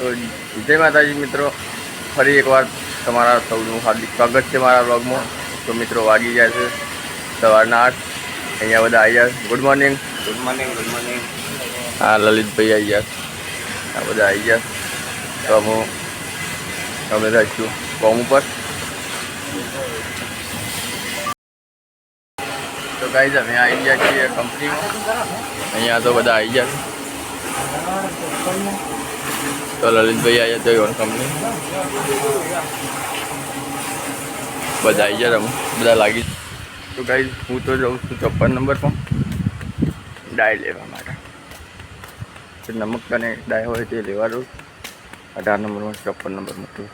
તો જય માતાજી મિત્રો, ફરી એકવાર તમારા સૌનું હાર્દિક સ્વાગત છે મારા વ્લોગમાં। તો મિત્રો વાગી જાય છે સવારના 8। અહીંયા બધા આવી જાય। Good morning, good morning, good morning. હા લલિતભાઈ આવી ગયા, આ બધા આવી ગયા। તો અમે રહીશું કોમ ઉપર। તો ગાઈઝ અમે આવી ગયા છીએ કંપનીમાં। અહીંયા તો બધા આવી ગયા। તો લલિતભાઈ આવ્યા તો યોન કંપની બધા આવી ગયા, અમે બધા લાગી। તો ગાઈઝ હું તો જાઉં છું 54 નંબર પર ડાય લેવા માટે। નમક અને ડાય હોય તે લેવા દઉં। 18 નંબરમાં 54 નંબરમાં તો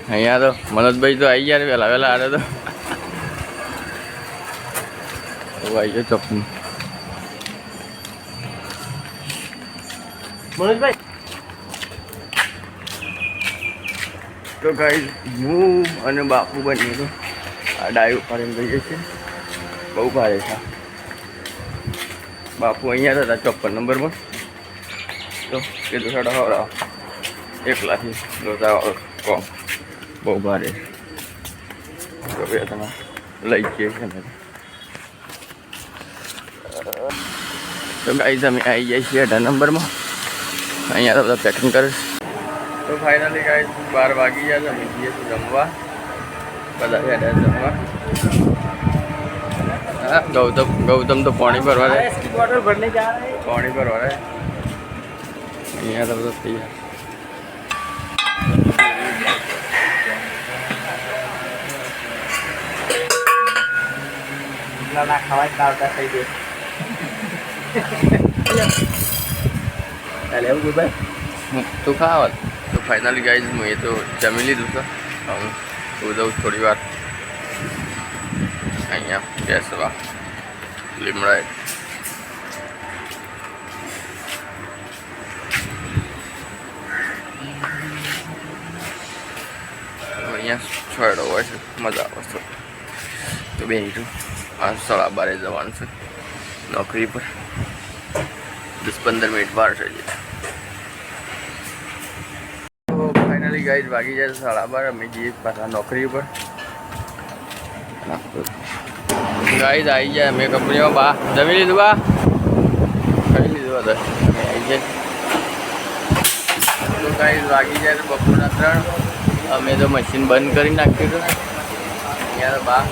અહીંયા તો મનોજભાઈ તો આવી ગયા વહેલા વહેલા આવે તો આવી ગયો ચોપન મનોજભાઈ। તો ગાઈઝ હું અને બાપુ બની તો આ ડાય ઉપાડીને જઈએ છીએ। બહુ ભારે છે। બાપુ અહીંયા હતા 54 નંબરમાં। તો કીધું સાડા ખવડાવો એકલાથી લોચાવાળો કોમ બહુ ભારે। તો બે તમે લઈ જઈએ છીએ। તો ગાઈઝ અમે આવી જાય છીએ 18 નંબરમાં। અહીંયા તો બધા પેકિંગ કરે। તો ફાઇનલી ગાઈઝ 12 વાગી ગયા છે, અમે જઈએ છીએ જમવા। બધા બેઠા જમવા। હા ગૌતમ તો પાણી ભરવા રહે, પાણી ભરવા રહે। અહીંયા તો બધું તૈયાર। ના ખવાય આવતા થઈ ગઈ ચાલે એવું ભાઈ તું ખાવા। તો ફાઇનલી ગાઈઝ હું એ તો જમી લીધું છે। હું જાઉં થોડી વાર અહીંયા બેસવા લીમડાએ। અહીંયા છોડો હોય છે, મજા આવે છે। તો બેહીશું આ 12:30 જવાનું છે નોકરી પર। 10-15 મિનિટ વાર છે। તો ફાઇનલી ગાઈઝ વાગી જાય 12:30, અમે જઈએ પાછા નોકરી ઉપર। ગાઈઝ આવી જાય અમે કંપનીમાં। બા જમી લીધું? બા ખાઈ લીધું બધા અમે આવી જાય। તો ગાઈઝ વાગી જાય તો બપોરના 3। અમે તો મશીન બંધ કરી નાખ્યું હતું। અહીંયા તો બા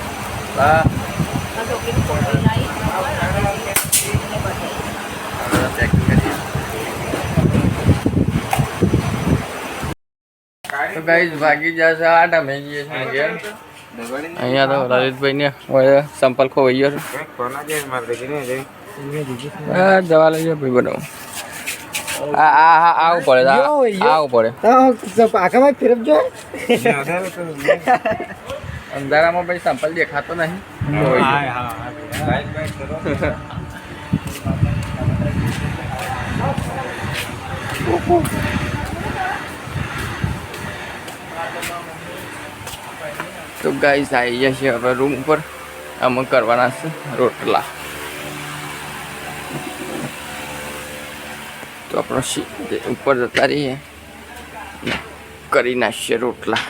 પેકિંગ કરીએ। તો ગાઈઝ વાગી જશે 8, અમે જઈએ છીએ ઘેર। અહીંયા તો લલિતભાઈને સંપલ ખોવાઈ ગયો છે। જવા લઈએ ભાઈ બનાવું। આવું પડે, આવું પડે આખામાં ફેરવજો। અંધારામાં ભાઈ સંપલ દેખાતો નહીં। તો ગાઈસ આવી ગયા છે હવે રૂમ ઉપર। અમે કરવાના છે રોટલા। તો આપણો ઉપર જતા રહીએ, કરી નાખીએ રોટલા।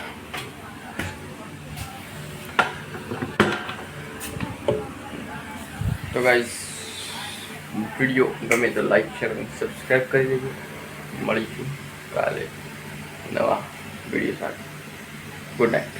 તો ગાઈસ વિડીયો ગમે તો લાઈક શેર અને સબસ્ક્રાઈબ કરી દેજો। મળીશું કાલે નવા વિડીયો સાથે। Good night.